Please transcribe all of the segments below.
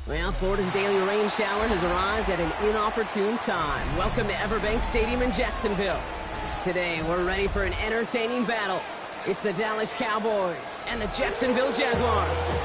Well, Florida's daily rain shower has arrived at an inopportune time. Welcome to Everbank Stadium in Jacksonville. Today, we're ready for an entertaining battle. It's the Dallas Cowboys and the Jacksonville Jaguars.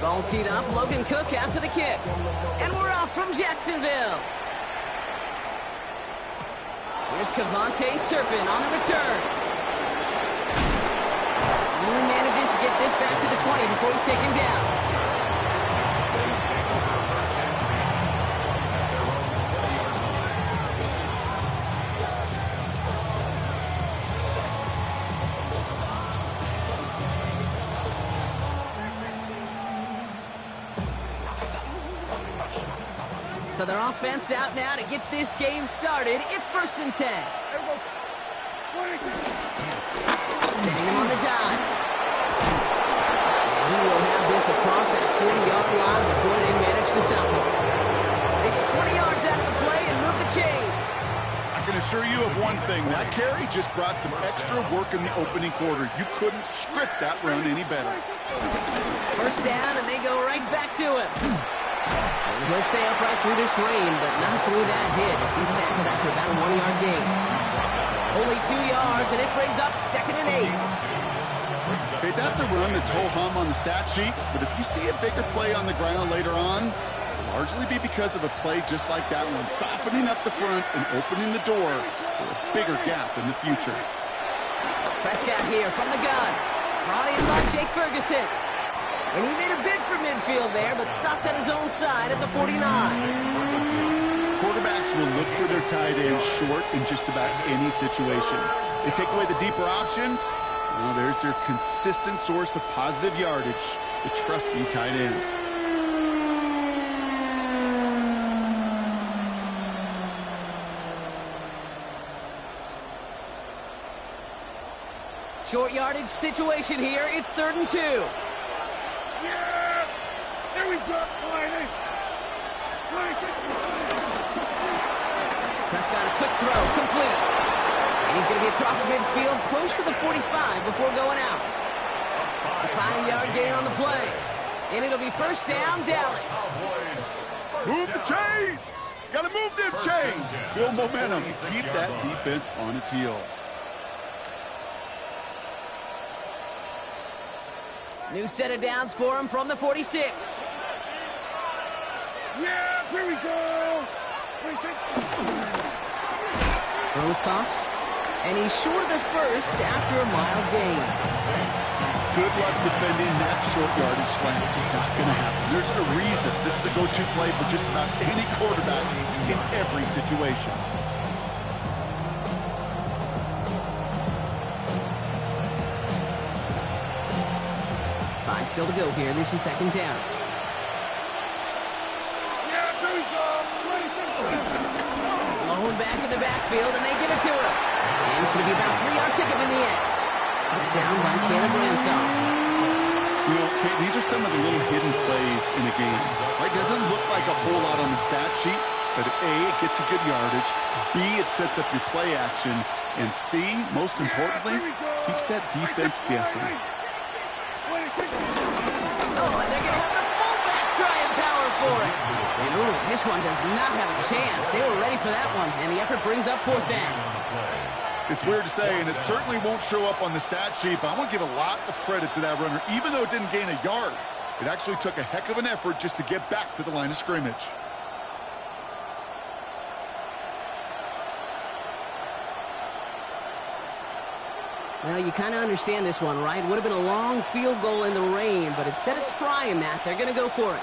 Ball teed up, Logan Cook after the kick. And we're off from Jacksonville. Here's Cavante Turpin on the return. Only manages to get this back to the 20 before he's taken down. So their offense out now to get this game started. It's 1st and 10. Sending him on the dive. He will have this across that 40-yard line before they manage to stop him. They get 20 yards out of the play and move the chains. I can assure you of one thing. That carry just brought some extra work in the opening quarter. You couldn't script that run any better. 1st down, and they go right back to it. And he'll stay upright through this rain, but not through that hit as he's tackled after about a 1-yard gain. Only 2 yards, and it brings up 2nd and 8. Okay, that's a run that's ho-hum on the stat sheet, but if you see a bigger play on the ground later on, it'll largely be because of a play just like that one, softening up the front and opening the door for a bigger gap in the future. Prescott here from the gun. Brought in by Jake Ferguson. And he made a bid for midfield there, but stopped on his own side at the 49. Quarterbacks will look for their tight end short in just about any situation. They take away the deeper options. Well, there's their consistent source of positive yardage, the trusty tight end. Short yardage situation here. It's 3rd and 2. Yeah! There we go! Prescott, a quick throw, complete. And he's going to be across midfield, close to the 45 before going out. A 5-yard gain on the play. And it'll be 1st down, Dallas. Move the chains! Gotta move them chains! Build momentum. Keep that defense on its heels. New set of downs for him from the 46. Yeah, here we go! Throw is caught. And he's short of the 1st after a mild gain. Good luck defending that short yardage slant. Just not going to happen. There's a reason this is a go-to play for just about any quarterback in every situation. Still to go here. This is 2nd down. Yeah, there we go. Lone back in the backfield, and they give it to him. And it's going to be about a 3-yard pickup in the end. Down by Caleb Ransom. You know, Kate, these are some of the little hidden plays in a game. Right? Doesn't look like a whole lot on the stat sheet, but A, it gets a good yardage. B, it sets up your play action. And C, most importantly, keeps that defense guessing. Oh, and they're going to have the fullback trying power for it. And ooh, this one does not have a chance. They were ready for that one, and the effort brings up 4th down. It's weird to say, and it certainly won't show up on the stat sheet, but I want to give a lot of credit to that runner. Even though it didn't gain a yard, it actually took a heck of an effort just to get back to the line of scrimmage. Well, you kind of understand this one, right? Would have been a long field goal in the rain, but instead of trying that, they're going to go for it.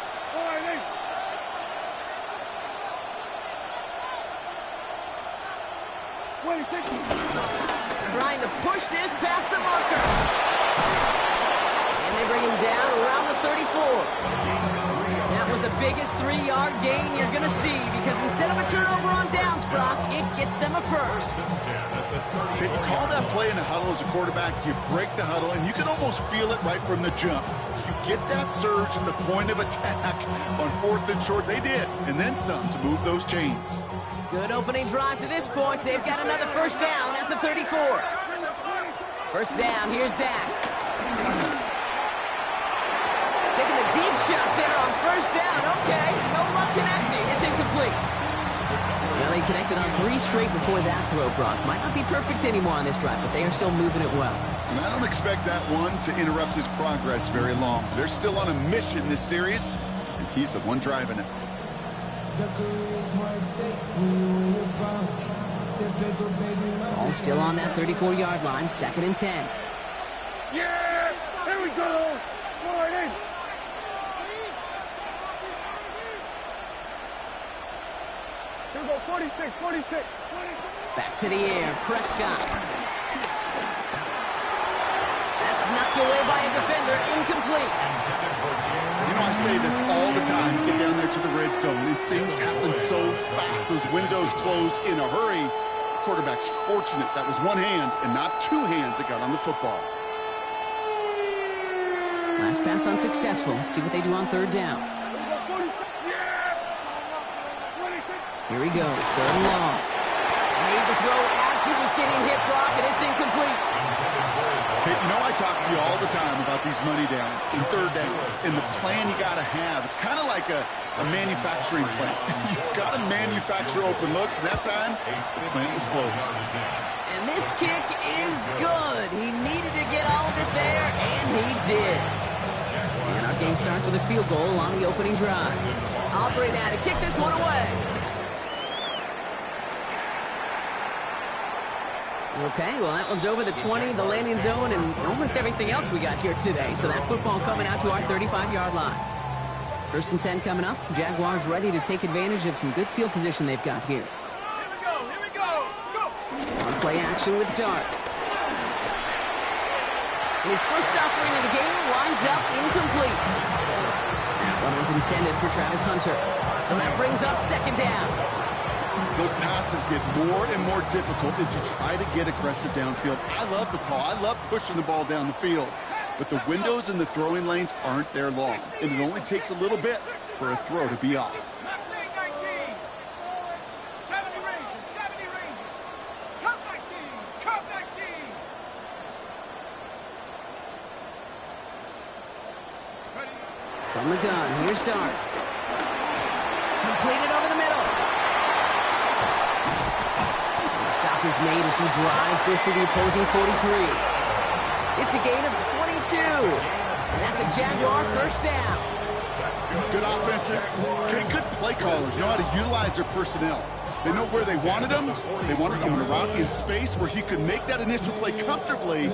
Trying to push this past the marker. And they bring him down around the 34. That was was the biggest 3-yard gain you're going to see because instead of a turnover on downs, Brock, it gets them a first. Okay, you call that play in a huddle as a quarterback, you break the huddle, and you can almost feel it right from the jump. You get that surge in the point of attack on 4th and short. They did, and then some to move those chains. Good opening drive to this point. They've got another first down at the 34. First down, here's Dak. Taking a deep shot there on first down. Okay, no luck connecting. It's incomplete. Well, he connected on 3 straight before that throw, Brock. Might not be perfect anymore on this drive, but they are still moving it well. And I don't expect that one to interrupt his progress very long. They're still on a mission this series, and he's the one driving it. Ball still on that 34-yard line, 2nd and 10. Yeah! Here we go! Forward in! Here we go, 46, 46. Back to the air, Prescott. That's knocked away by a defender, incomplete. You know, I say this all the time. You get down there to the red zone, and things happen so fast. Those windows close in a hurry. Quarterback's fortunate that was one hand and not 2 hands that got on the football. Last pass unsuccessful. Let's see what they do on 3rd down. Here he goes, 3rd and long. Made the throw as he was getting hit, Brock, and it's incomplete. Okay, you know I talk to you all the time about these money downs and 3rd downs and the plan you got to have. It's kind of like a manufacturing plant. You've got to manufacture open looks, and that time, the plant was closed. And this kick is good. He needed to get all of it there, and he did. And our game starts with a field goal on the opening drive. Aubrey now to kick this one away. Okay, well, that one's over the 20, the landing zone, and almost everything else we got here today. So that football coming out to our 35-yard line. 1st and 10 coming up. Jaguars ready to take advantage of some good field position they've got here. Here we go, go! On play action with darts. And his first offering of the game winds up incomplete. That one was intended for Travis Hunter. So that brings up 2nd down. Those passes get more and more difficult as you try to get aggressive downfield. I love the call. I love pushing the ball down the field. But the windows in the throwing lanes aren't there long, and it only takes a little bit for a throw to be off. 70 Rangers, 70 Rangers. Come 19, come 19. From the gun, here's Darts. Completed over the middle. And the stop is made as he drives this to the opposing 43. It's a gain of 22. And that's a Jaguar first down. Good offenses. Okay, good play callers know how to utilize their personnel. They know where they wanted him. They wanted him in a route in space where he could make that initial play comfortably.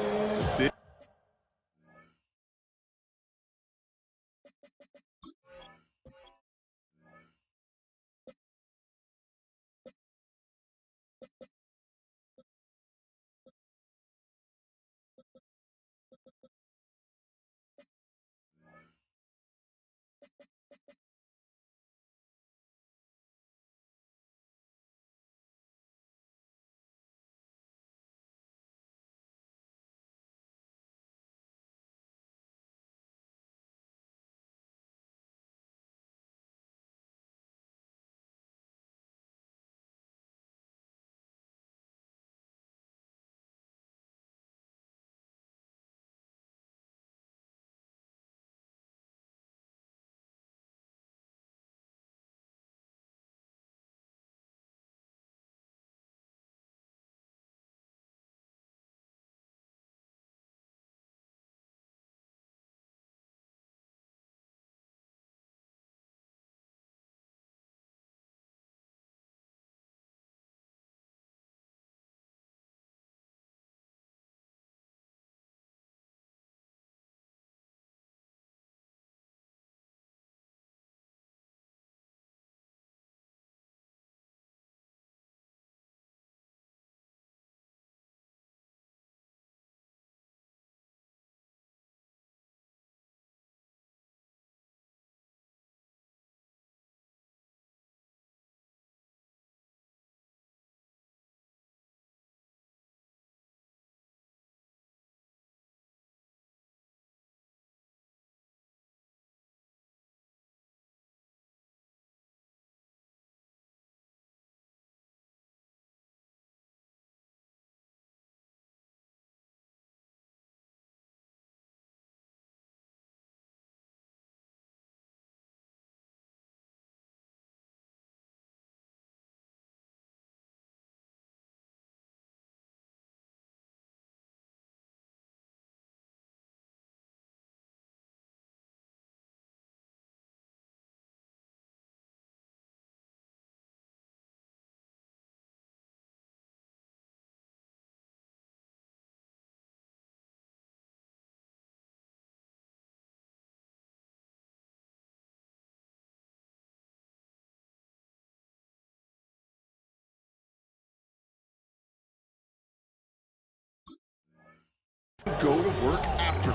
go to work after.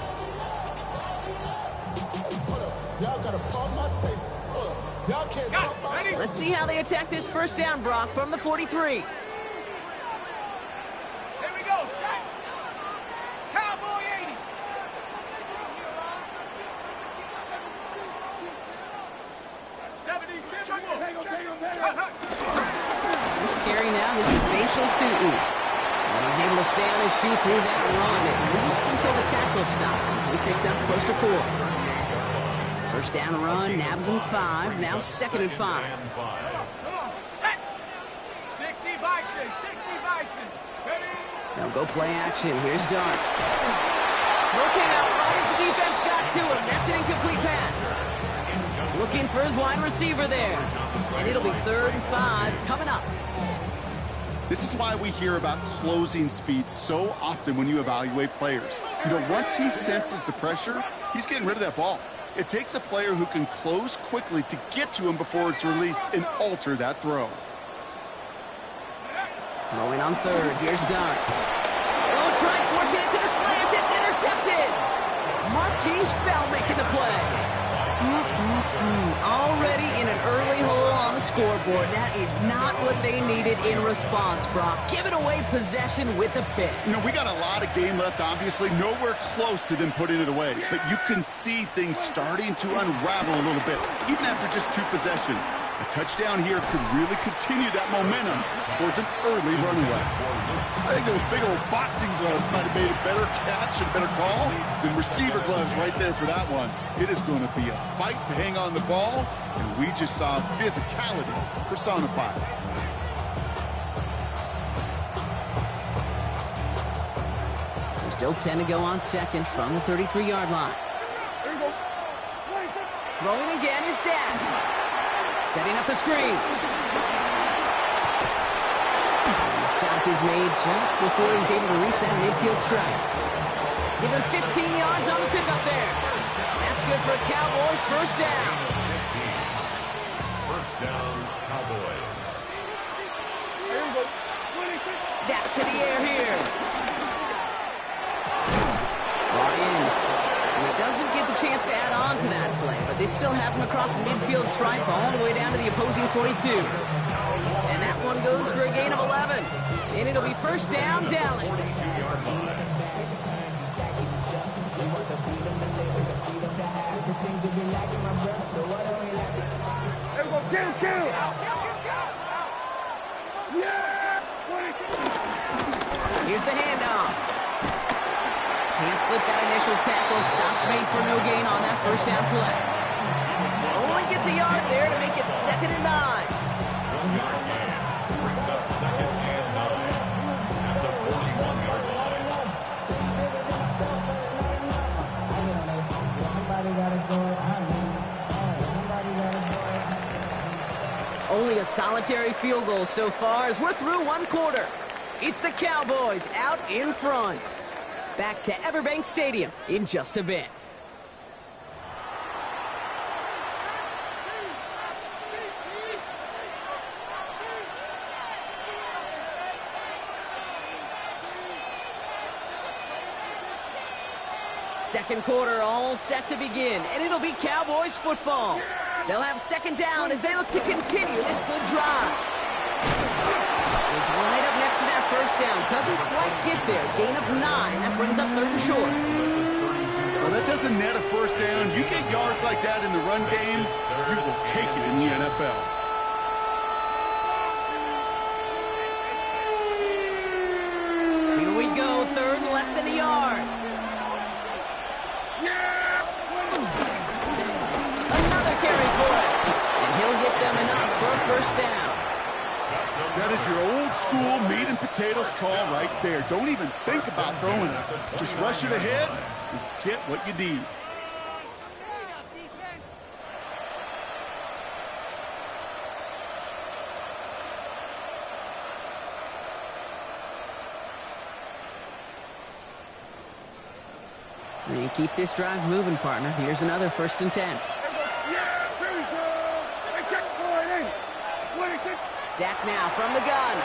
Let's see how they attack this first down, Brock, from the 43. Here we go, set. Cowboy 80. First carry now, this is Bashal Tutu. And he's able to stay on his feet through that run, at least until the tackle stops him. He picked up close to 4. First down run, nabs him 5. Now 2nd and 5. Come on, set. 60 Bison, 60 Bison. Ready? Now go play action. Here's Dart. Looking out right as the defense got to him. That's an incomplete pass. Looking for his wide receiver there. And it'll be 3rd and 5 coming up. This is why we hear about closing speed so often when you evaluate players. You know, once he senses the pressure, he's getting rid of that ball. It takes a player who can close quickly to get to him before it's released and alter that throw. Throwing on 3rd. Here's Dart. Oh, trying forcing it to the slant. It's intercepted. Marquise Bell making the play. Already in an early hole on the scoreboard. That is not what they needed in response, Brock. Giving away possession with a pick. You know, we got a lot of game left, obviously. Nowhere close to them putting it away. But you can see things starting to unravel a little bit, even after just 2 possessions. A touchdown here could really continue that momentum towards an early runaway. I think those big old boxing gloves might have made a better catch and better call than receiver gloves right there for that one. It is going to be a fight to hang on the ball, and we just saw physicality personified. So still 10 to go on 2nd from the 33-yard line. Throwing again is Dak. Setting up the screen. And the stop is made just before he's able to reach that midfield strike. Give him 15 yards on the pickup there. That's good for Cowboys first down. First down, Cowboys. Dak to the air here. Brought in. And he doesn't get the chance to add on to that play, but this still has him across the midfield stripe all the way down to the opposing 42. And that one goes for a gain of 11. And it'll be first down, Dallas. Here's the handoff. Can't slip that initial tackle. Stops made for no gain on that first down play. Only gets a yard there to make it 2nd and 9. Brings up 2nd and 9 at the 41-yard line. Only a solitary field goal so far as we're through 1 quarter. It's the Cowboys out in front. Back to Everbank Stadium in just a bit. Second quarter all set to begin, and it'll be Cowboys football. They'll have 2nd down as they look to continue this good drive. It's right up next to that first down. Doesn't quite get there. Gain of 9. That brings up 3rd and short. Well, that doesn't net a first down. You get yards like that in the run game, you will take it in the NFL. Here we go. 3rd and less than a yard. Another carry for it. And he'll get them enough for a first down. That is your old school meat and potatoes call right there. Don't even think about throwing it. Just rush it ahead and get what you need. And keep this drive moving, partner. Here's another 1st and 10. Dak now from the gun.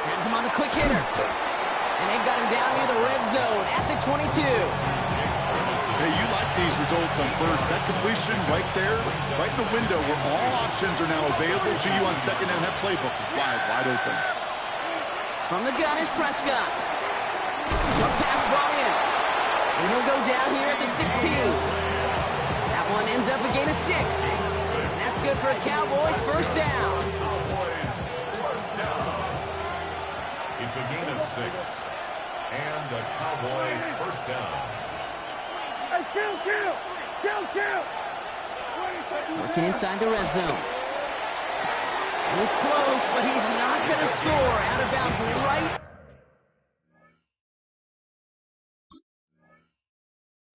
Has him on the quick hitter. And they've got him down near the red zone at the 22. Hey, you like these results on first. That completion right there, right in the window where all options are now available to you on second down. That playbook wide open. From the gun is Prescott. Short pass brought in. And he'll go down here at the 16. That one ends up a gain of 6. And that's good for a Cowboys first down. Cowboys first down. It's a gain of 6. And a Cowboy first down. Hey, kill! Working inside the red zone. And it's close, but he's not going to score. Out of bounds right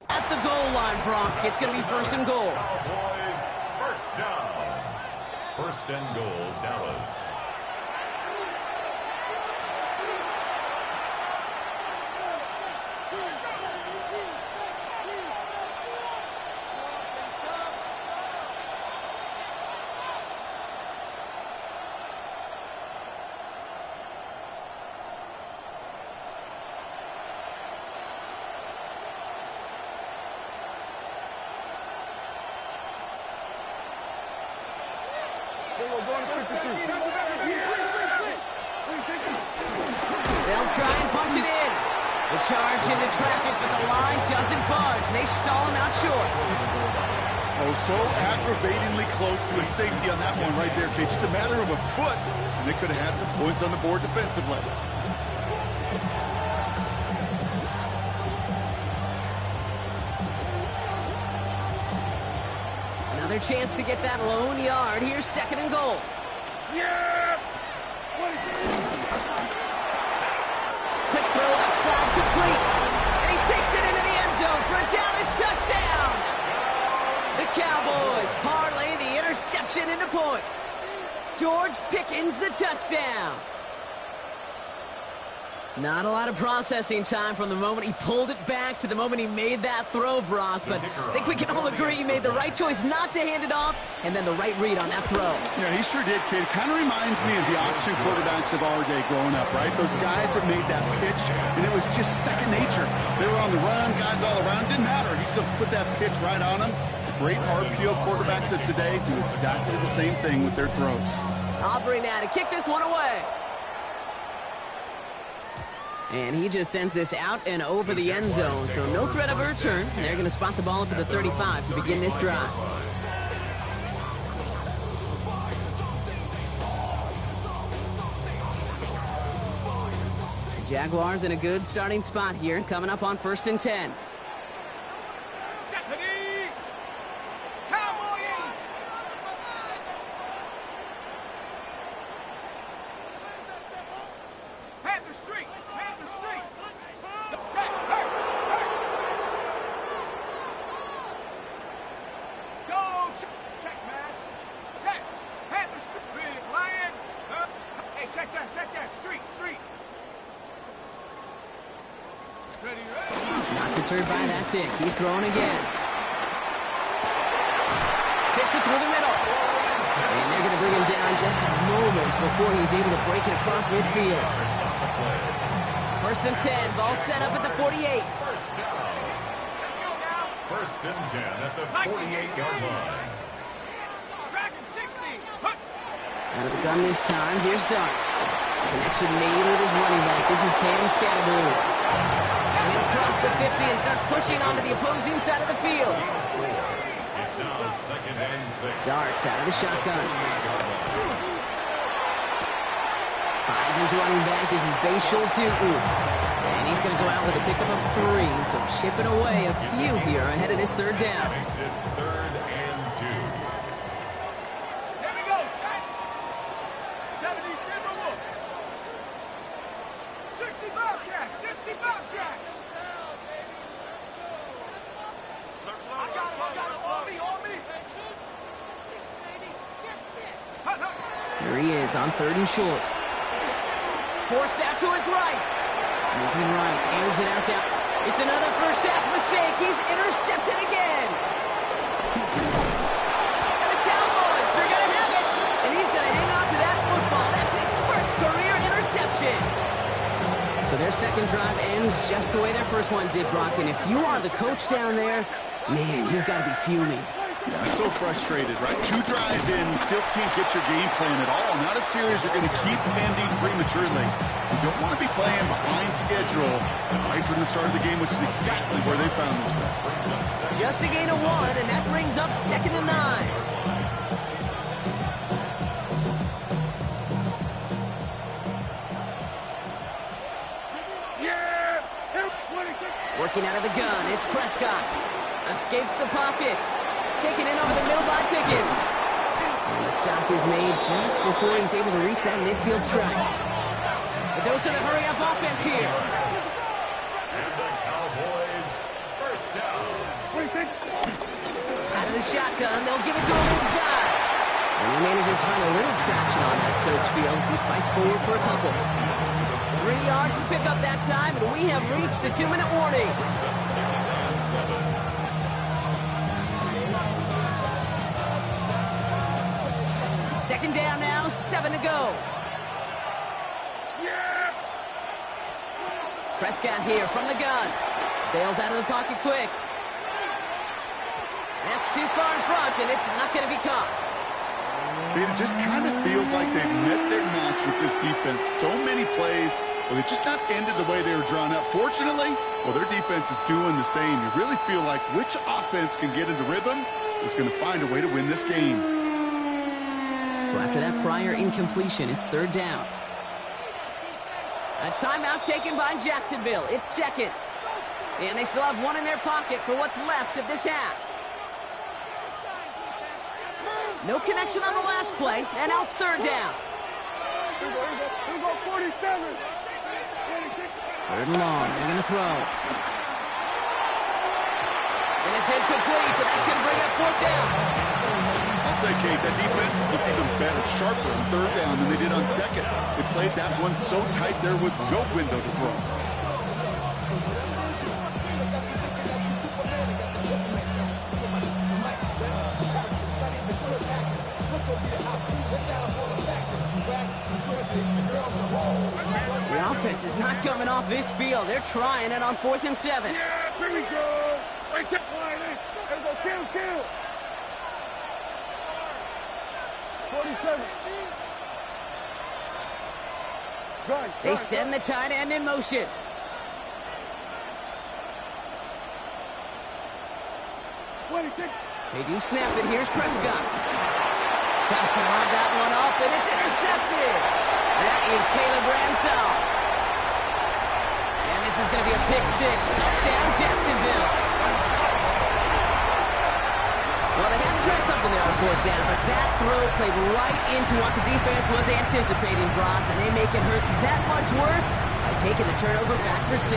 at the goal line, Brock. It's going to be first and goal. Cowboys first down. First and goal, Dallas. They'll try and punch it in. The charge into traffic, but the line doesn't budge. They stall him out short. Oh, so aggravatingly close to a safety on that one right there, Kate. Just a matter of a foot, and they could have had some points on the board defensively. Another chance to get that lone yard. Here's second and goal. Quick throw outside, complete. And he takes it into the end zone for a Dallas touchdown. The Cowboys parlay the interception into points. George Pickens the touchdown. Not a lot of processing time from the moment he pulled it back to the moment he made that throw, Brock. But I think we can all agree he made the right choice not to hand it off, and then the right read on that throw. Yeah, he sure did, kid. Kind of reminds me of the option quarterbacks of our day growing up, right? Those guys that made that pitch, and it was just second nature. They were on the run, guys all around. Didn't matter. He's going to put that pitch right on them. The great RPO quarterbacks of today do exactly the same thing with their throws. Aubrey now to kick this one away. And he just sends this out and over the end zone, so no threat of a return. They're going to spot the ball up at the 35 to begin this drive. The Jaguars in a good starting spot here, coming up on 1st and 10. Not deterred by that pick. He's throwing again. Fits it through the middle. And they're going to bring him down just a moment before he's able to break it across midfield. 1st and 10. Ball set up at the 48. First and 10 at the 48-yard line. Out of the gun this time. Here's Dart. Connection made with his running back. This is Cam Scatterboo. And he'll cross the 50 and starts pushing onto the opposing side of the field. It's now 2nd and 6. Darts out of the shotgun. Finds his running back. This is Bay Schultz. And he's going to go out with a pickup of 3. So chipping away a few here ahead of this third down. Makes it 3rd and 2. Here we go, set. 70 Timberwolf. 60 Bobcats, 60 Bobcats. I got him, on me. Here he is on 3rd and short. Forced out to his right. Moving right, airs it out down. It's another first half mistake. He's intercepted again. And the Cowboys are going to have it. And he's going to hang on to that football. That's his first career interception. So their second drive ends just the way their first one did, Brock. And if you are the coach down there, man, you've got to be fuming. Yeah, so frustrated, right? 2 drives in, you still can't get your game plan at all. Not a series you're going to keep ending prematurely. You don't want to be playing behind schedule right from the start of the game, which is exactly where they found themselves. Just a gain of 1, and that brings up 2nd and 9. Working out of the gun, it's Prescott. Escapes the pocket. Taken in over the middle by Pickens. And the stop is made just before he's able to reach that midfield strike. A dose of the hurry-up offense here. And the Cowboys first down. Out of the shotgun, they'll give it to him inside. And he manages to find a little traction on that search field as he fights forward for a couple. 3 yards to pick up that time, and we have reached the 2-minute warning. Second down now, 7 to go. Prescott here from the gun. Bails out of the pocket quick. That's too far in front, and it's not going to be caught. It just kind of feels like they've met their match with this defense. So many plays, well, they just not ended the way they were drawn up. Fortunately, well, their defense is doing the same. You really feel like which offense can get into rhythm is going to find a way to win this game. So after that prior incompletion, it's 3rd down. A timeout taken by Jacksonville. It's 2nd. And they still have 1 in their pocket for what's left of this half. No connection on the last play, and now it's 3rd down. Here we go, 47. 3rd and long, they're going to throw. And it's incomplete, so that's going to bring up 4th down. I'll say, Kate, that defense looked even better, sharper on 3rd down than they did on 2nd. They played that one so tight there was no window to throw. The offense is not coming off this field. They're trying it on 4th and 7. Yeah, here we go. Right there. Let's go, kill. 47. They send the tight end in motion. They do snap it. Here's Prescott. Tries to lob that one up, and it's intercepted. That is Caleb Ransell. And this is going to be a pick 6. Touchdown, Jacksonville. Well, they had to try something there on 4th down, but that throw played right into what the defense was anticipating, Brock, and they make it hurt that much worse by taking the turnover back for 6.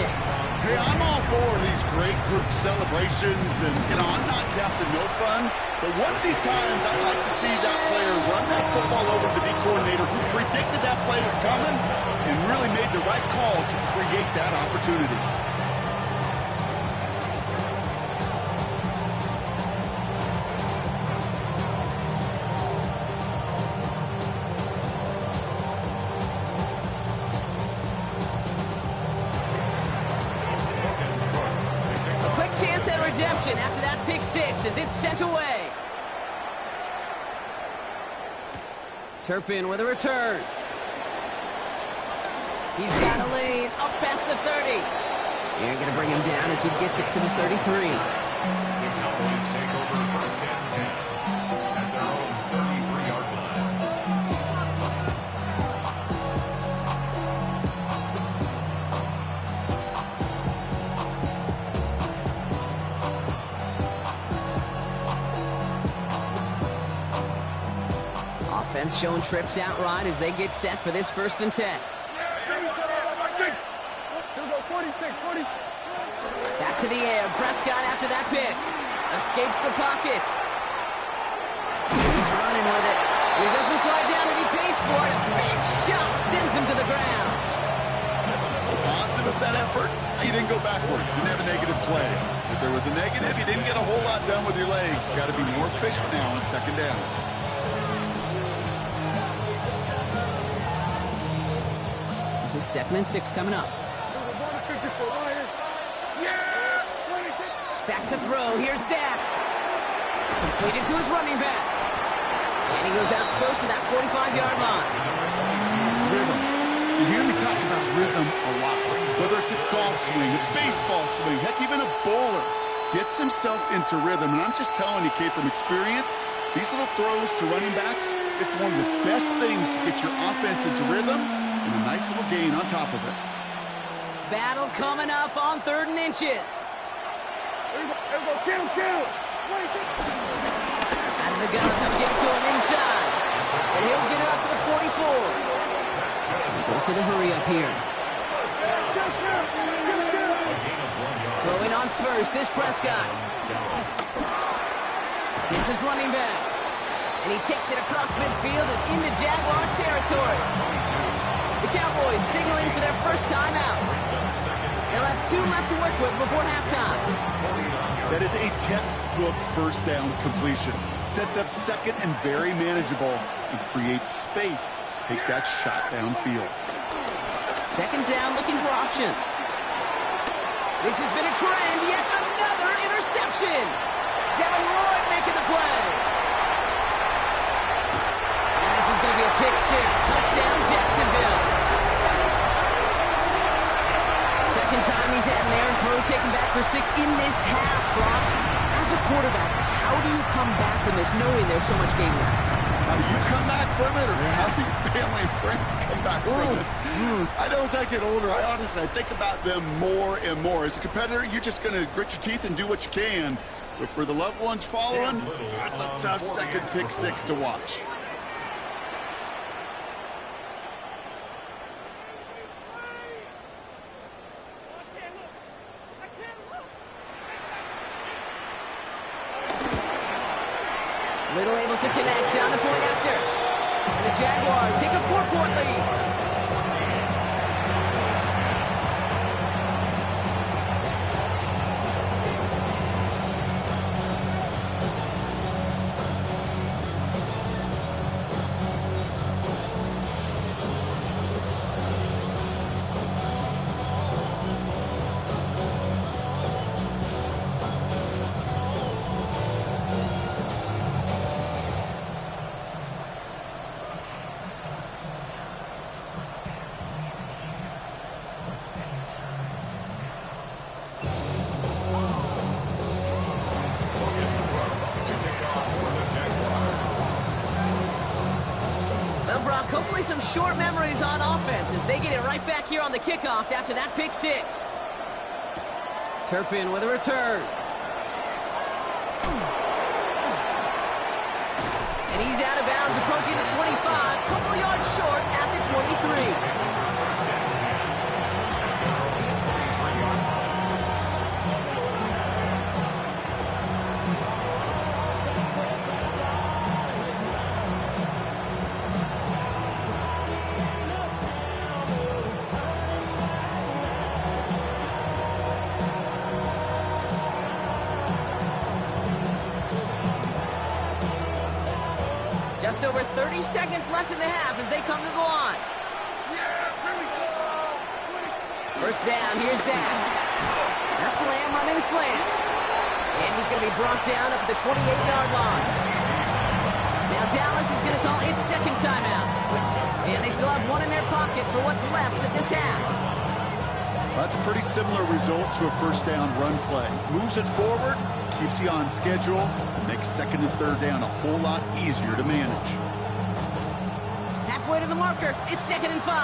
Hey, I'm all for these great group celebrations, and, I'm not Captain No Fun, but one of these times I'd like to see that player run that football over to the coordinator who predicted that play was coming and really made the right call to create that opportunity. After that pick 6 as it's sent away. Turpin with a return. He's got a lane up past the 30. They're going to bring him down as he gets it to the 33. The Cowboys take over 1st and 10 at their own 33-yard line. Offense showing trips out right as they get set for this 1st and 10. Back to the air. Prescott after that pick. Escapes the pocket. He's running with it. He doesn't slide down and he pays for it. A big shot sends him to the ground. Positive of that effort, you didn't go backwards. You didn't have a negative play. If there was a negative, you didn't get a whole lot done with your legs. Got to be more efficient now on 2nd down. This is 2nd and 6 coming up. Back to throw. Here's Dak. Completed to his running back. And he goes out close to that 45-yard line. Rhythm. You hear me talking about rhythm a lot. Whether it's a golf swing, a baseball swing, heck, even a bowler gets himself into rhythm. And I'm just telling you, Kate, from experience, these little throws to running backs, it's one of the best things to get your offense into rhythm and a nice little gain on top of it. Battle coming up on 3rd and inches. Out of the gun, they'll give it to him inside. And he'll get it up to the 44. Dose of the hurry up here. Throwing on first is Prescott. It's his running back. And he takes it across midfield and into Jaguars territory. The Cowboys signaling for their first timeout. They'll have 2 left to work with before halftime. That is a textbook first down completion. Sets up second and very manageable and creates space to take that shot downfield. 2nd down, looking for options. This has been a trend, yet another interception. Devin Lloyd making the play. And this is going to be a pick 6. Touchdown, Jacksonville. 2nd time he's had an errant throw taken back for 6 in this half, Brock. As a quarterback, how do you come back from this knowing there's so much game left? How do you come back from it, or how do your family and friends come back from it? I know as I get older, I think about them more and more. As a competitor, you're just going to grit your teeth and do what you can. But for the loved ones following, that's a tough second pick 6 to watch. Little able to connect on the point after. And the Jaguars take a 4-point lead. Hopefully some short memories on offense as they get it right back here on the kickoff after that pick 6. Turpin with a return. And he's out of bounds approaching the 25, couple yards short at the 23. Just over 30 seconds left in the half as they come to the line. First down, here's Dak. That's Lamb running the slant. And he's going to be brought down up at the 28-yard line. Now Dallas is going to call its 2nd timeout. And they still have 1 in their pocket for what's left of this half. Well, that's a pretty similar result to a first down run play. Moves it forward, keeps you on schedule, and makes 2nd and 3rd down a whole lot easier to manage. Halfway to the marker, it's 2nd and 5.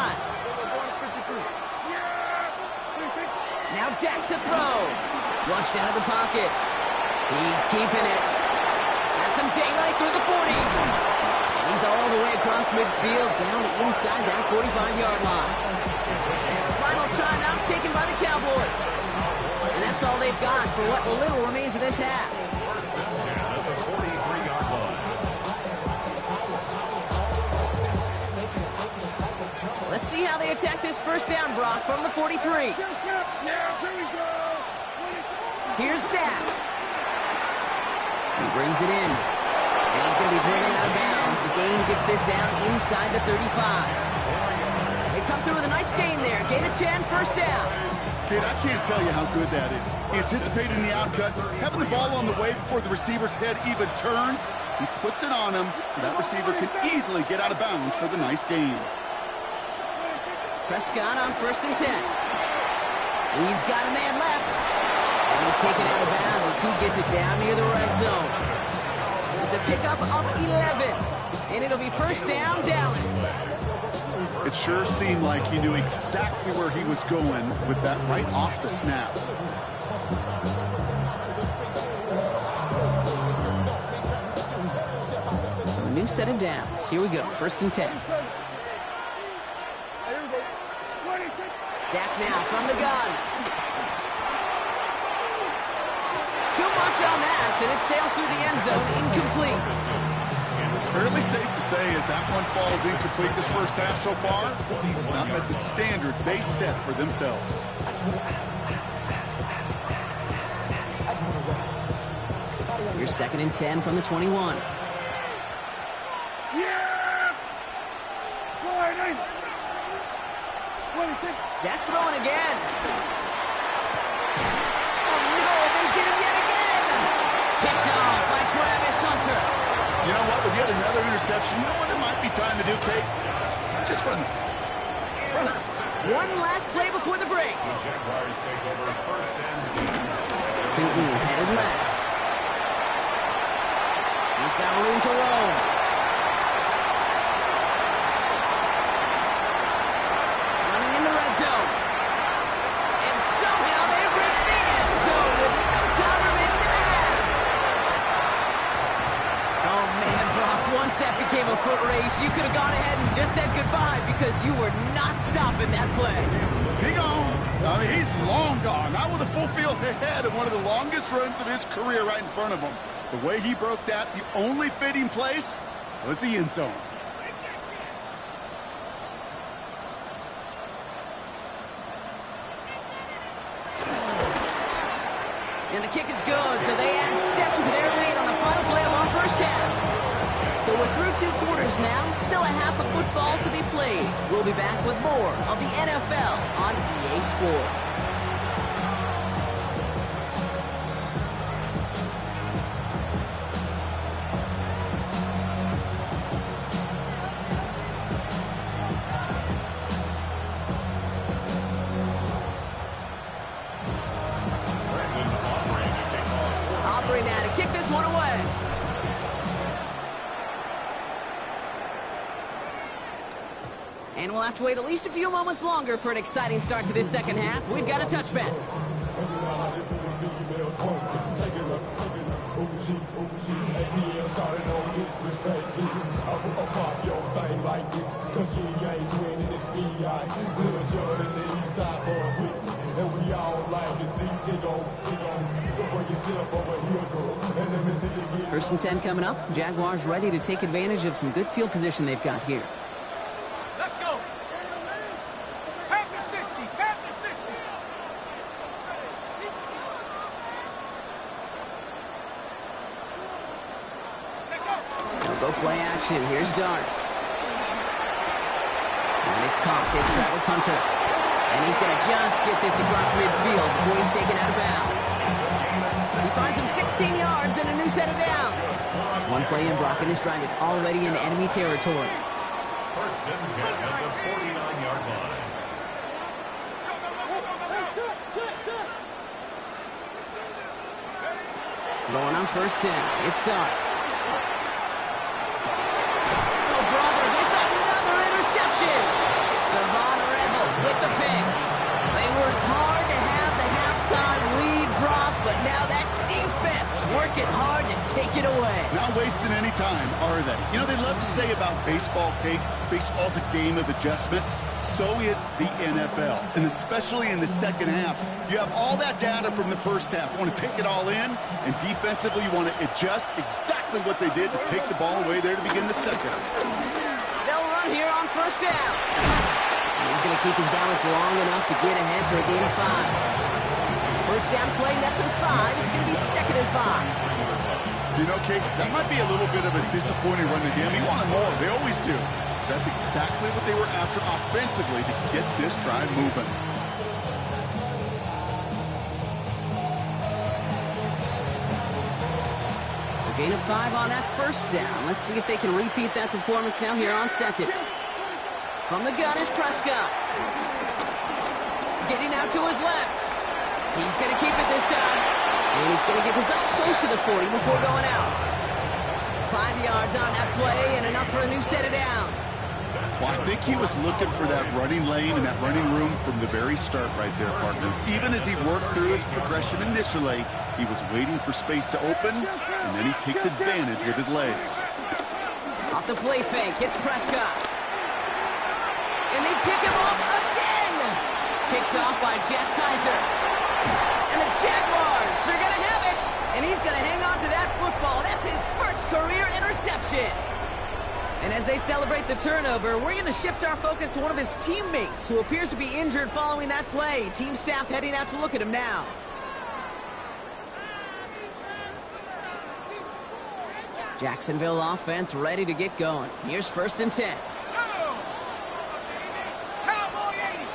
Now Dak to throw. Flushed out of the pocket. He's keeping it. Has some daylight through the 40. And he's all the way across midfield, down inside that 45-yard line. Final timeout taken by the Cowboys. And that's all they've got for what little remains of this half. First and 10 at the 43-yard line. Let's see how they attack this first down, Brock, from the 43. Here's Dak. He brings it in. And he's going to be driven out of bounds. The gain gets this down inside the 35. They come through with a nice gain there. Gain of 10, first down. Kate, I can't tell you how good that is. Anticipating the outcut, having the ball on the way before the receiver's head even turns, he puts it on him so that receiver can easily get out of bounds for the nice gain. Prescott on 1st and 10. He's got a man left. And he's taken out of bounds as he gets it down near the red zone. It's a pickup of 11. And it'll be 1st down, Dallas. It sure seemed like he knew exactly where he was going with that right off the snap. So a new set of downs. Here we go, 1st and 10. Dak now from the gun. Too much on that, and it sails through the end zone, incomplete. Fairly safe to say as that one falls incomplete this first half so far, it's not met the standard they set for themselves. Here's 2nd and 10 from the 21. Dak throwing again. Oh no, they get him yet again. Picked off by Travis Hunter. You know what? With yet another interception, you know what it might be time to do, Kate? Just run it. Run it. One last play before the break. The Jaguars take over 1st and 10. Headed left. He's got room to roam. Running in the red zone. And somehow they reach the end zone with no time remaining in the half. Oh man, Brock, once that became a foot race, you could have gone ahead and just said goodbye because you were not stopping that play. He gone. I mean, he's long gone. Not with a full field ahead and one of the longest runs of his career right in front of him. The way he broke that, the only fitting place was the end zone. And the kick is good, so they add 7 to their lead on the final play of our first half. So we're through 2 quarters now, still a half of football to be played. We'll be back with more of the NFL on EA Sports. Now to kick this one away. And we'll have to wait at least a few moments longer for an exciting start to this second half. We've got a touchback. First and 10 coming up. Jaguars ready to take advantage of some good field position they've got here. Let's go. Half the 60. Half the 60. They'll go play action. Here's Dart. And his caught takes Travis Hunter. And he's going to just get this across midfield before he's taken out of bounds. He finds him 16 yards and a new set of downs. One play in, Brock, and his drive is already in enemy territory. 1st and 10 at the 49-yard line. Going on 1st down. It's Dart. Oh, brother, it's another interception. Savannah Rebels with the pick. They worked hard to have the halftime lead, Brock, but now that defense working hard to take it away. Not wasting any time, are they? You know, they love to say about baseball, Kate, baseball's a game of adjustments. So is the NFL, and especially in the second half. You have all that data from the first half. You want to take it all in, and defensively you want to adjust exactly what they did to take the ball away there to begin the second. They'll run here on 1st down. And he's going to keep his balance long enough to get ahead for a gain of 5. 1st down play, nets him 5. It's going to be 2nd and 5. You know, Kate, that might be a little bit of a disappointing run to him. He wanted more. They always do. That's exactly what they were after offensively to get this drive moving. Gain of 5 on that first down. Let's see if they can repeat that performance now here on second. From the gun is Prescott. Getting out to his left. He's going to keep it this time. And he's going to get this up close to the 40 before going out. 5 yards on that play and enough for a new set of downs. Well, I think he was looking for that running lane and that running room from the very start right there, partner. Even as he worked through his progression initially, he was waiting for space to open, and then he takes advantage with his legs. Off the play fake, it's Prescott. And they pick him off again! Picked off by Jack Kaiser. And the Jaguars are going to have it! And he's going to hang on to that football. That's his first career interception. And as they celebrate the turnover, we're going to shift our focus to one of his teammates who appears to be injured following that play. Team staff heading out to look at him now. Jacksonville offense ready to get going. Here's 1st and 10. Cowboy 80.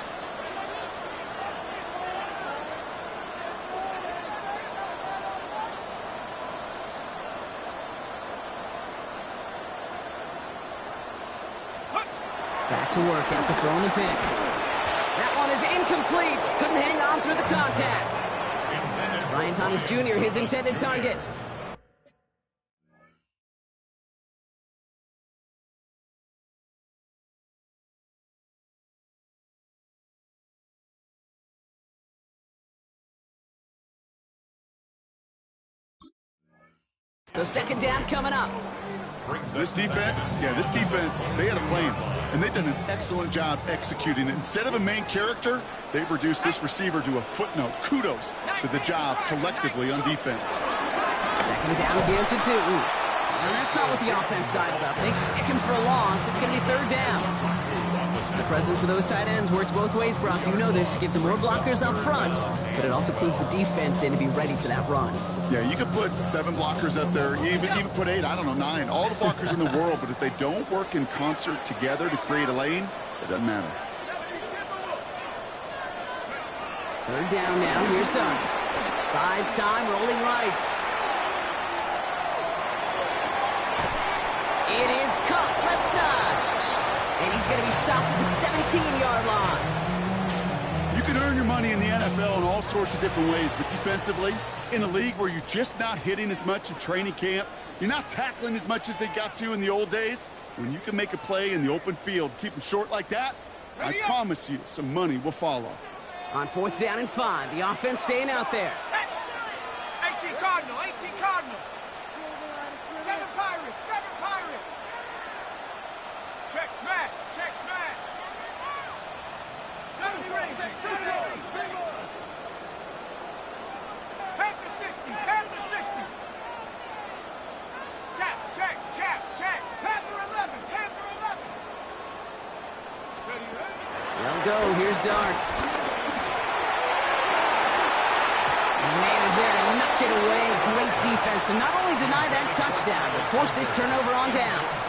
Back to work after throwing the pick. That one is incomplete. Couldn't hang on through the contact. Brian Thomas Jr., his intended target. So 2nd down coming up. This defense, they had a plan, and they've done an excellent job executing it. Instead of a main character, they've reduced this receiver to a footnote. Kudos to the job collectively on defense. 2nd down here to 2. And that's not what the offense dialed up. They stick him for a loss. It's going to be 3rd down. The presence of those tight ends works both ways, Brock. You know this. Gives them more blockers up front, but it also clues the defense in to be ready for that run. Yeah, you could put 7 blockers up there, even put 8, I don't know, 9. All the blockers in the world, but if they don't work in concert together to create a lane, it doesn't matter. 3rd down now. Here's Dunks. Buys time, rolling right. It is caught left side. And he's going to be stopped at the 17-yard line. You can earn your money in the NFL in all sorts of different ways, but defensively, in a league where you're just not hitting as much in training camp, you're not tackling as much as they got to in the old days, when you can make a play in the open field, keep them short like that, I promise you some money will follow. On 4th down and 5, the offense staying out there. 18 Cardinal, 18 Cardinal. 7 Pirates, 7 Pirates. Check smash, check smash. 70 Rangers, 70 Rangers. Panther 60, Panther 60. Check, check, check, check. Panther 11, Panther 11. Steady, ready? They'll go. Here's Dart. And man is there to knock it away. Great defense to not only deny that touchdown, but force this turnover on downs.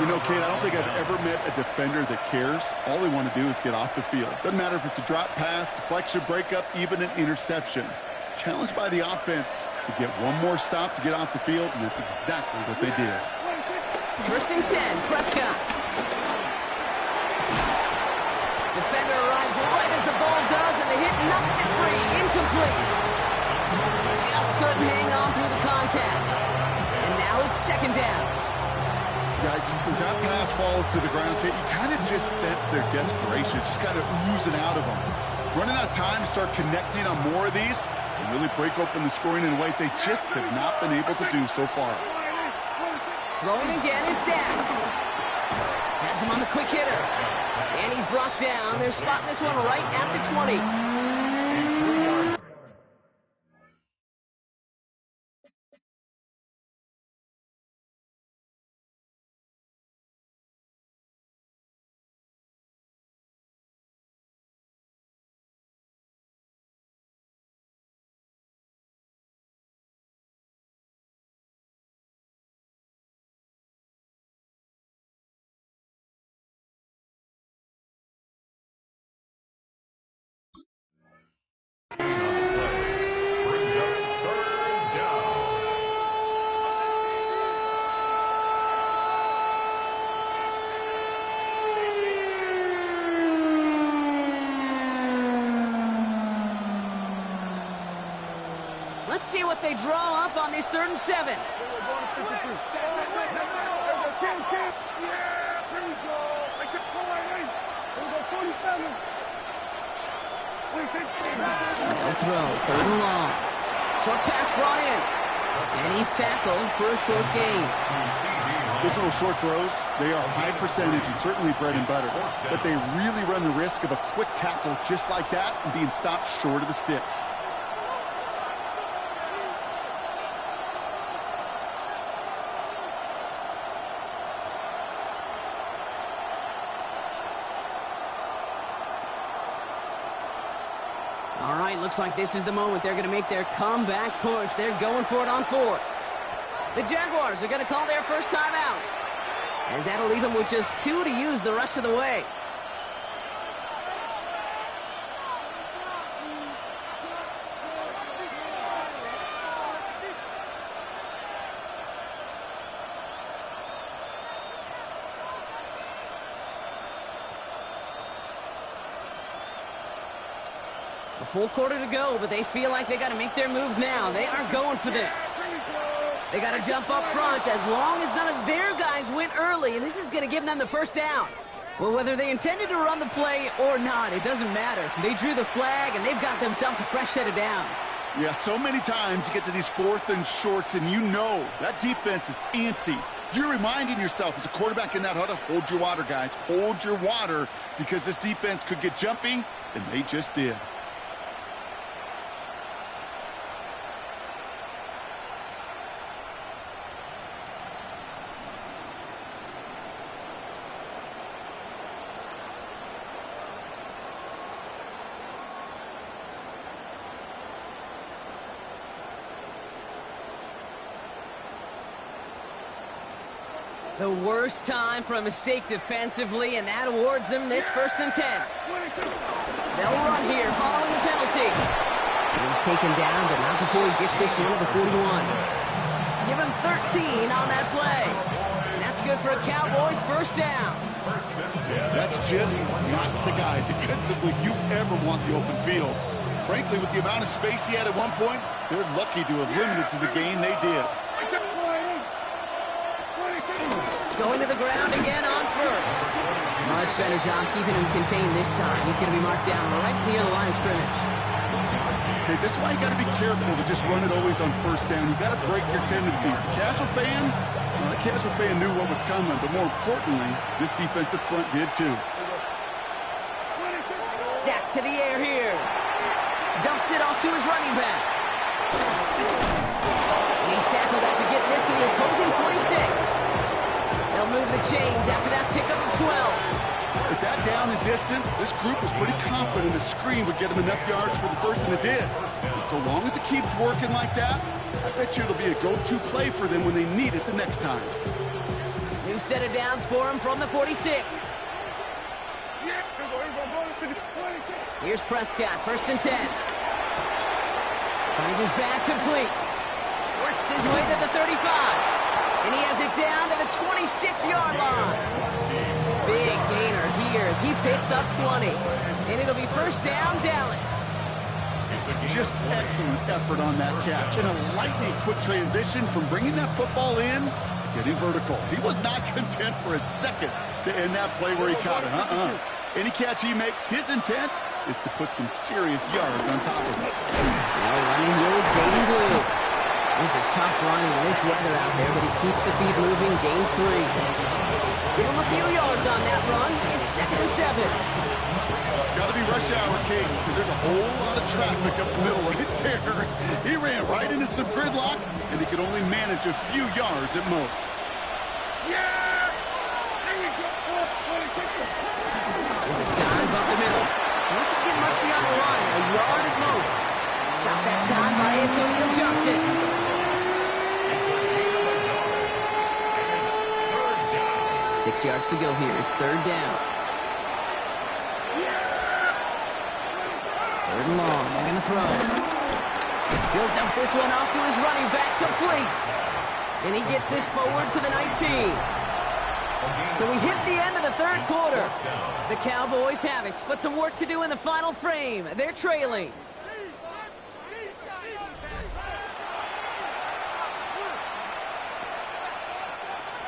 You know, Kate, I don't think I've ever met a defender that cares. All they want to do is get off the field. Doesn't matter if it's a drop pass, deflection, breakup, even an interception. Challenged by the offense to get one more stop to get off the field, and that's exactly what they did. 1st and 10, Prescott. Defender arrives right as the ball does, and the hit knocks it free. Incomplete. Just couldn't hang on through the contact. And now it's 2nd down. Yikes, as that pass falls to the ground, Kate, you kind of just sense their desperation, just kind of oozing out of them. Running out of time to start connecting on more of these and really break open the scoring in a way they just have not been able to do so far. Throwing again is Dak. Has him on the quick hitter. And he's brought down. They're spotting this one right at the 20. Let's see what they draw up on this 3rd and 7. They'll throw, 3rd and long. Short pass brought in. And he's tackled for a short gain. Those little short throws, they are high percentage and certainly bread and butter. But they really run the risk of a quick tackle just like that and being stopped short of the sticks. All right, looks like this is the moment. They're going to make their comeback push. They're going for it on 4th. The Jaguars are going to call their first time out, as that'll leave them with just 2 to use the rest of the way. A full quarter to go, but they feel like they got to make their move now. They are going for this. They got to jump up front as long as none of their guys went early, and this is going to give them the first down. Well, whether they intended to run the play or not, it doesn't matter. They drew the flag, and they've got themselves a fresh set of downs. Yeah, so many times you get to these 4th and shorts, and you know that defense is antsy. You're reminding yourself as a quarterback in that huddle, hold your water, guys. Hold your water, because this defense could get jumping, and they just did. The worst time for a mistake defensively, and that awards them this 1st and 10. They'll run here following the penalty. He's taken down, but not before he gets this one to the 41. Give him 13 on that play. And that's good for a Cowboys first down. That's just not the guy defensively you ever want the open field. Frankly, with the amount of space he had at one point, they're lucky to have limited to the gain they did. Going to the ground again on 1st. Much better job keeping him contained this time. He's going to be marked down right near the line of scrimmage. Okay, this is why you got to be careful to just run it always on 1st down. You got to break your tendencies. The casual fan knew what was coming, but more importantly, this defensive front did too. Dak to the air here. Dumps it off to his running back. He's tackled after getting this to the opposing 46. They'll move the chains after that pickup of 12. With that down and distance, this group was pretty confident a screen would get them enough yards for the first, and it did. And so long as it keeps working like that, I bet you it'll be a go-to play for them when they need it the next time. New set of downs for him from the 46. Here's Prescott, 1st and 10. Finds his back complete. Works his way to the 35. And he has it down to the 26-yard line. Big gainer here as he picks up 20. And it'll be first down, Dallas. Just excellent effort on that catch. And a lightning quick transition from bringing that football in to getting vertical. He was not content for a second to end that play where he caught it. Any catch he makes, his intent is to put some serious yards on top of it. Now running here with Jaden Blue. This is tough running in this weather out there, but he keeps the feet moving, gains 3. Give him a few yards on that run. It's 2nd and 7. Got to be rush hour, Kate, because there's a whole lot of traffic up the middle right there. He ran right into some gridlock, and he could only manage a few yards at most. There's a dive up the middle. This will get much beyond the line, a yard at most. Stop that time by Antonio Johnson. 6 yards to go here. It's 3rd down. 3rd and long. They're going to throw. He'll dump this one off to his running back, complete. And he gets this forward to the 19. So we hit the end of the 3rd quarter. The Cowboys have it, but some work to do in the final frame. They're trailing.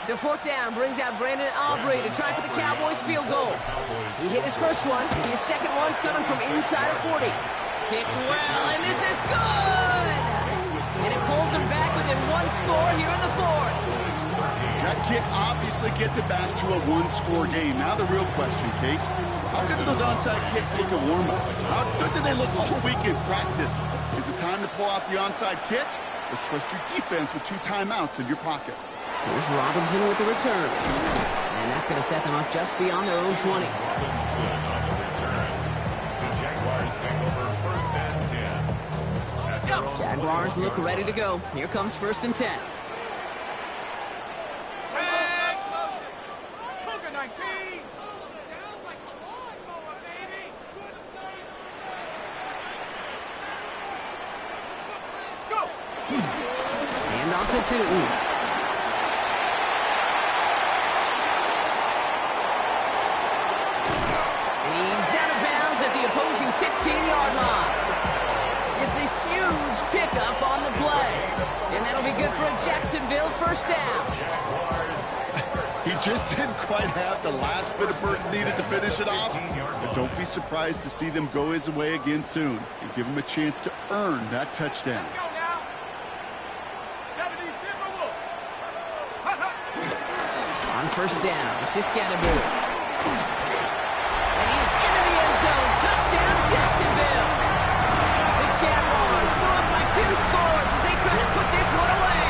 So fourth down brings out Brandon Aubrey to try for the Cowboys field goal. He hit his first one. His second one's coming from inside of 40. Kicked well, and this is good! And it pulls them back within one score here in the fourth. That kick obviously gets it back to a one-score game. Now the real question, Kate, how good do those onside kicks look at warm-ups? How good do they look all week in practice? Is it time to pull out the onside kick, or trust your defense with 2 timeouts in your pocket? Here's Robinson with the return. And that's going to set them up just beyond their own 20. Robinson on the return. The Jaguars take over first and 10. At their own Jaguars look ready to go. Here comes first and 10. Cougar 19. Down like a lawnmower, baby. Let's go. Hand off to Tootin. He's out of bounds at the opposing 15-yard line. It's a huge pickup on the play. And that'll be good for a Jacksonville first down. He just didn't quite have the last bit of burst needed to finish it off. But don't be surprised to see them go his way again soon and give him a chance to earn that touchdown. Let's go now. 70 Timberwolves. On first down, Siskatchewan. And he's into the end zone. Touchdown, Jacksonville. The Jaguars go up by 2 scores as they try to put this one away.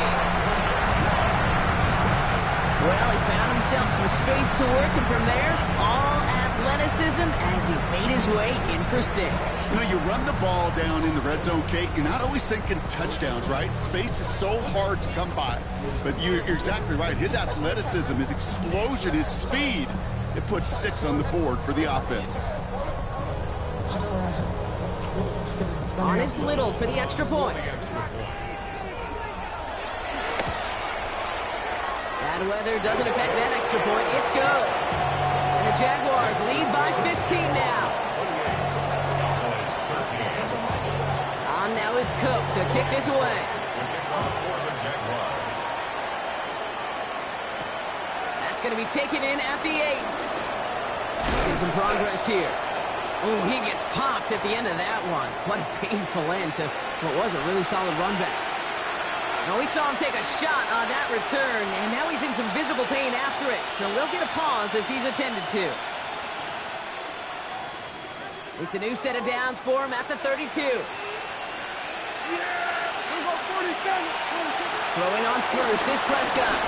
Well, he found himself some space to work, and from there, all athleticism as he made his way in for 6. You know, you run the ball down in the red zone, Kate, you're not always thinking touchdowns, right? Space is so hard to come by. But you're exactly right. His athleticism, his explosion, his speed, it puts 6 on the board for the offense. On is Little for the extra point. Bad weather doesn't affect that extra point. It's good. And the Jaguars lead by 15 now. On now is Cook to kick this away. That's going to be taken in at the 8. Making some progress here. Oh, he gets popped at the end of that one. What a painful end to what was a really solid run back. Now, we saw him take a shot on that return, and now he's in some visible pain after it, so we'll get a pause as he's attended to. It's a new set of downs for him at the 32. Throwing on first is Prescott.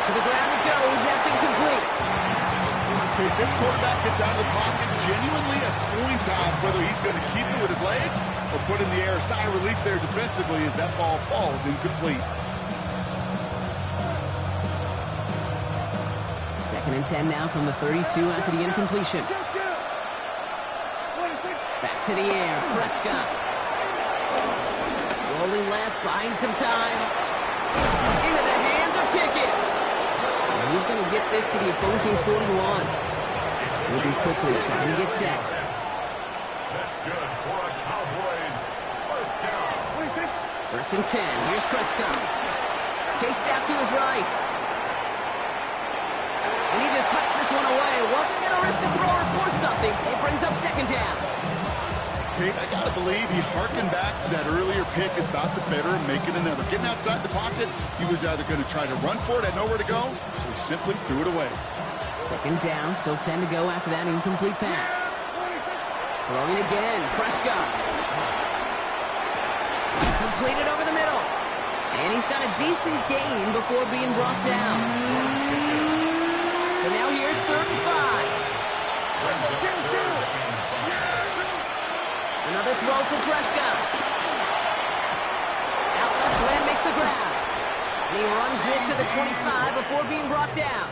To the ground it goes. That's incomplete. Okay, this quarterback gets out of the pocket, genuinely a coin toss whether he's going to keep it with his legs or put in the air. Sigh of relief there defensively as that ball falls incomplete. Second and 10 now from the 32 after the incompletion. Back to the air, Prescott. Rolling left, buying some time. Into the hands of Pickett. And he's going to get this to the opposing 41. Moving quickly, trying to get set. That's good for a Cowboys first down. First and 10. Here's Prescott. Chased out to his right. And he just hucks this one away. Wasn't going to risk a throw or force something. It brings up second down. Kate, I got to believe he harkened back to that earlier pick and thought the better of making another. Getting outside the pocket, he was either going to try to run for it, had nowhere to go, so he simply threw it away. Second down, still 10 to go after that incomplete pass. Throwing again, Prescott. Completed over the middle. And he's got a decent gain before being brought down. So now here's 3rd and 5. Another throw for Prescott. Out left, Glenn makes the grab. And he runs this to the 25 before being brought down.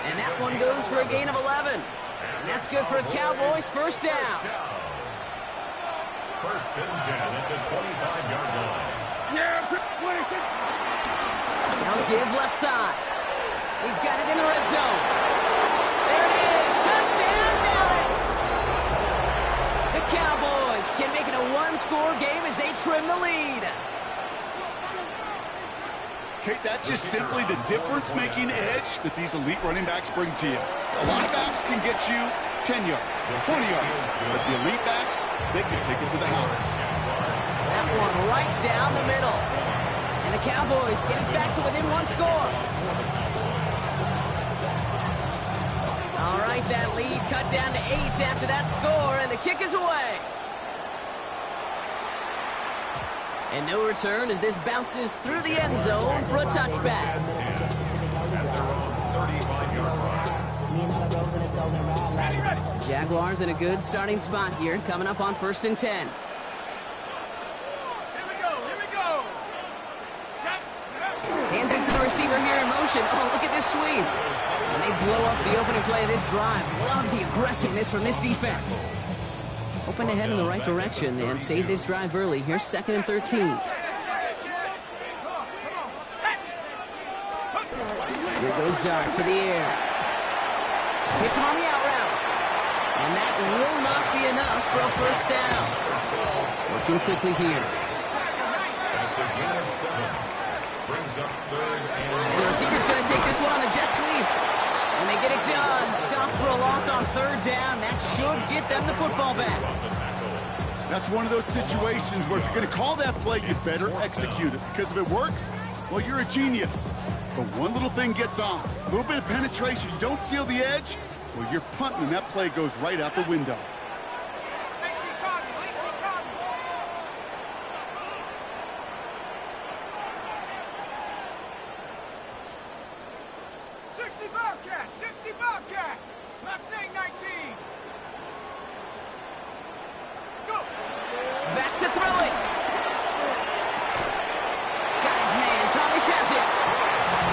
And that one goes for a gain of 11. And that's good for a Cowboys first down. First and 10 at the 25-yard line. Now give left side. He's got it in the red zone. There it is. Touchdown, Dallas. The Cowboys can make it a one-score game as they trim the lead. Kate, that's just simply the difference-making edge that these elite running backs bring to you. A lot of backs can get you 10 yards, 20 yards, but the elite backs, they can take it to the house. That one right down the middle. And the Cowboys get it back to within one score. All right, that lead cut down to 8 after that score, and the kick is away. And no return as this bounces through the end zone for a touchback. Jaguars in a good starting spot here, coming up on 1st and 10. Here we go. Set. Hands it to the receiver here in motion. Oh, look at this sweep. And they blow up the opening play of this drive. Love the aggressiveness from this defense. Open ahead in the right direction and save this drive early. Here's 2nd and 13. Here goes Dart to the air. Hits him on the out route. And that will not be enough for a first down. Working quickly here. That's a gain of 7. Brings up 3rd And the receiver's going to take this one on the jet sweep. And they get it done. Stop for a loss on 3rd down. That should get them the football back. That's one of those situations where if you're going to call that play, you better execute it. Because if it works, well, you're a genius. But one little thing gets on. A little bit of penetration. You don't seal the edge, well, you're punting, and that play goes right out the window. Back to throw it. Got his man. Thomas has it.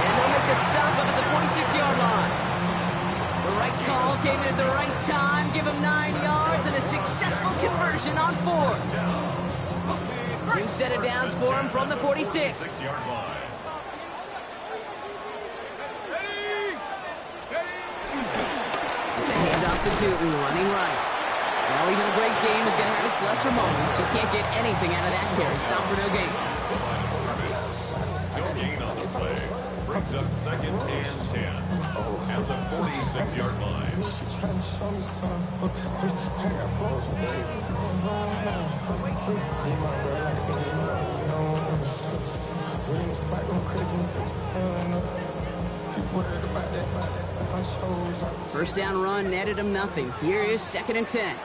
And they'll make the stop up at the 46-yard line. The right call came in at the right time. Give him 9 yards and a successful conversion on 4th. New set of downs for him from the 46. 6-yard line. It's a handoff to Tootin, running right. Well, even a great game is going to have its lesser moments. You can't get anything out of that carry. Stop for no gain. No gain on the play. Brings up 2nd and 10 at the 46-yard line. First down run netted him nothing. Here is 2nd and 10.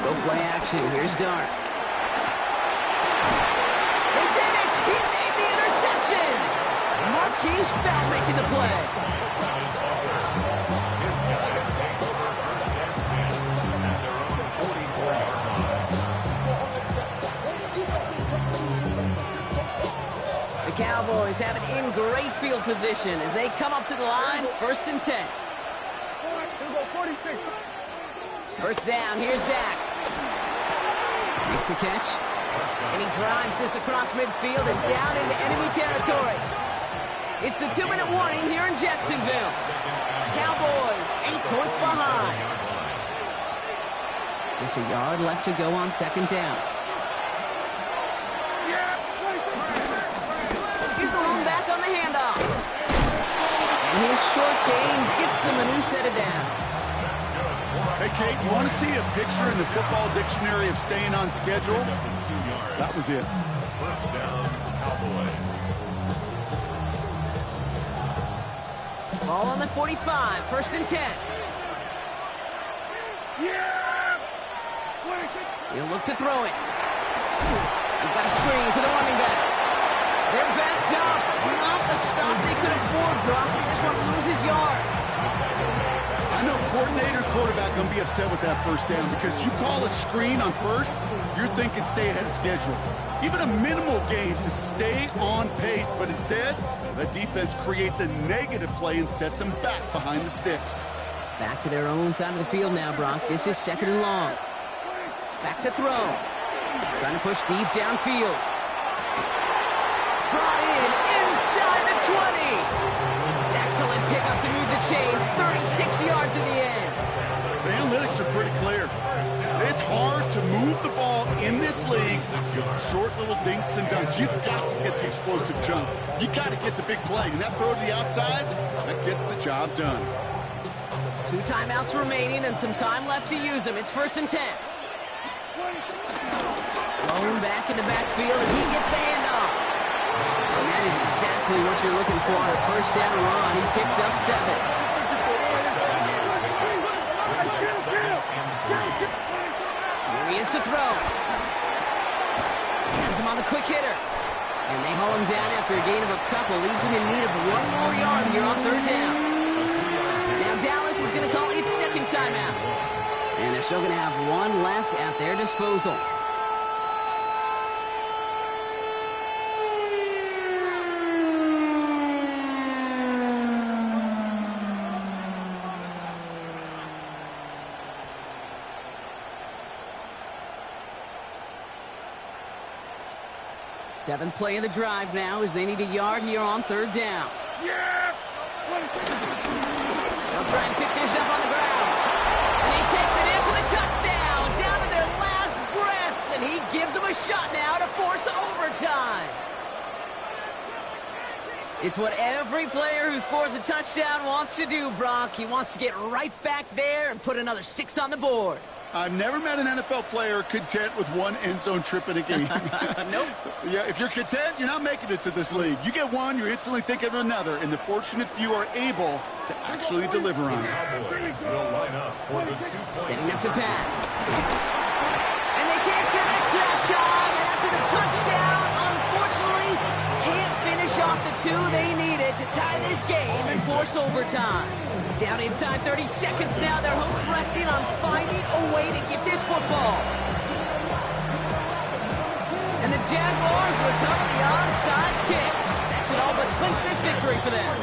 Go play action. Here's Dart. They did it! He made the interception! Marquise Bell making the play. His guys take over 1st and 10 at their own 44-yard line. The Cowboys have it in great field position as they come up to the line. 1st and 10. First down, here's Dak. Makes the catch. And he drives this across midfield and down into enemy territory. It's the 2-minute warning here in Jacksonville. Cowboys 8 points behind. Just a yard left to go on 2nd down. Here's the lone back on the handoff. And his short gain gets them a new set of downs. Hey, Kate, you want to see a picture in the football dictionary of staying on schedule? That was it. First down, Cowboys. Ball on the 45, 1st and 10. He'll look to throw it. He's got a screen to the running back. They're backed up. Not the stop they could afford, Brock. He just want to lose his yards. I know coordinator, quarterback going to be upset with that first down because you call a screen on first, you're thinking stay ahead of schedule. Even a minimal gain to stay on pace, but instead, the defense creates a negative play and sets them back behind the sticks. Back to their own side of the field now, Brock. This is 2nd and long. Back to throw. Trying to push deep downfield. Brought in inside the 20. Excellent pickup to move the chains. 36 yards in the end. The analytics orders are pretty clear. It's hard to move the ball in this league with short little dinks and dunks. You've got to get the explosive jump. You got to get the big play. And that throw to the outside, that gets the job done. 2 timeouts remaining and some time left to use them. It's 1st and 10. Blown back in the backfield, and he gets the handoff. And that is exactly what you're looking for on a 1st down run. He picked up 7. Here he is to throw. Has him on the quick hitter. And they haul him down after a gain of a couple. Leaves him in need of 1 more yard here on 3rd down. Now Dallas is going to call its 2nd timeout. And they're still going to have 1 left at their disposal. Seventh play of the drive now as they need a yard here on 3rd down. Yeah! They'll try and pick this up on the ground. And he takes it in for the touchdown. Down to their last breaths. And he gives them a shot now to force overtime. It's what every player who scores a touchdown wants to do, Brock. He wants to get right back there and put another 6 on the board. I've never met an NFL player content with 1 end zone trip in a game. Nope. Yeah, if you're content, you're not making it to this league. You get 1, you're instantly thinking of another, and the fortunate few are able to actually deliver on it. Setting up to pass. And they can't connect that time. And after the touchdown, unfortunately, can't finish off the 2 they needed to tie this game and force overtime. Down inside 30 seconds now. Their hopes resting on finding a way to get this football. And the Jaguars recover the onside kick. That should all but clinch this victory for them.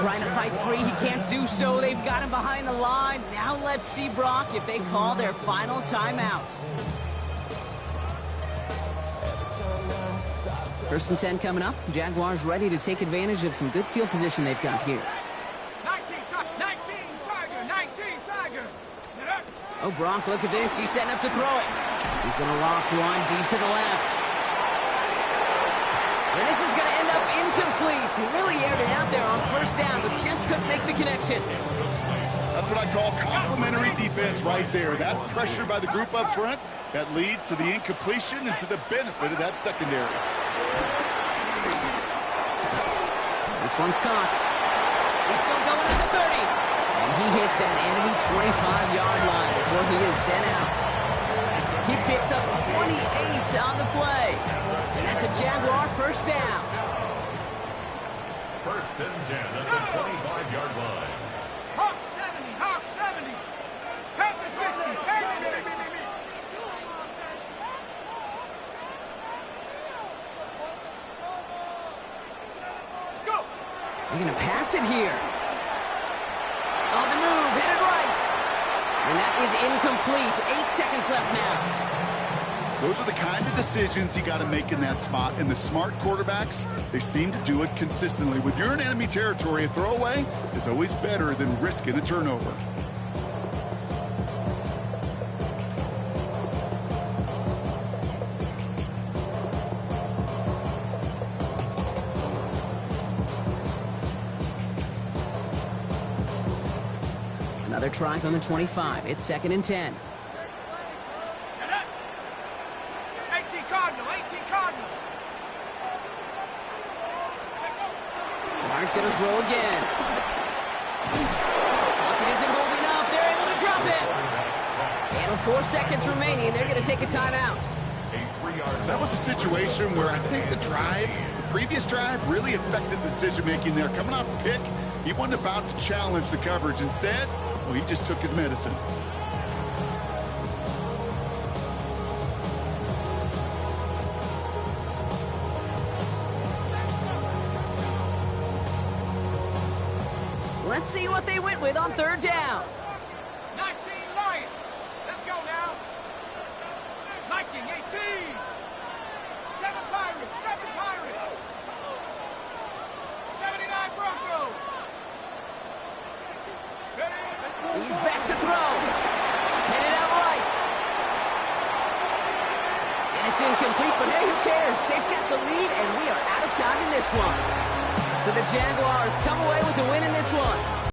Trying to fight free, he can't do so. They've got him behind the line. Now let's see, Brock, if they call their final timeout. 1st and 10 coming up. Jaguars ready to take advantage of some good field position they've got here. 19 Tiger. Oh, Brock, look at this. He's setting up to throw it. He's going to loft one deep to the left. And this is going to end up incomplete. He really aired it out there on 1st down, but just couldn't make the connection. That's what I call complimentary defense right there. That pressure by the group up front, that leads to the incompletion and to the benefit of that secondary. This one's caught. He's still going at the 30. And he hits that enemy 25-yard line before he is sent out. He picks up 28 on the play. And that's a Jaguar 1st down. 1st and 10 at the 25-yard line. Hawk 70. Panther 60. Let's go. They're going to pass it here. On the move, headed right. And that is incomplete. 8 seconds left now. Those are the kind of decisions you got to make in that spot. And the smart quarterbacks, they seem to do it consistently. When you're in enemy territory, a throwaway is always better than risking a turnover. Another try from the 25. It's 2nd and 10. Set up. 18 Cardinal. Clark going to throw again. Pocket isn't holding up. They're able to drop it. And with 4 seconds remaining, they're going to take a timeout. That was a situation where I think the previous drive, really affected the decision-making there. Coming off a pick, he wasn't about to challenge the coverage. Instead, well, he just took his medicine. Let's see what they went with on 3rd down. 19 Lion. Let's go now. Viking 18. 7 Pirates. 79 Broncos. He's back to throw. It's incomplete, but hey, who cares? They've got the lead, and we are out of time in this one. So the Jaguars come away with the win in this one.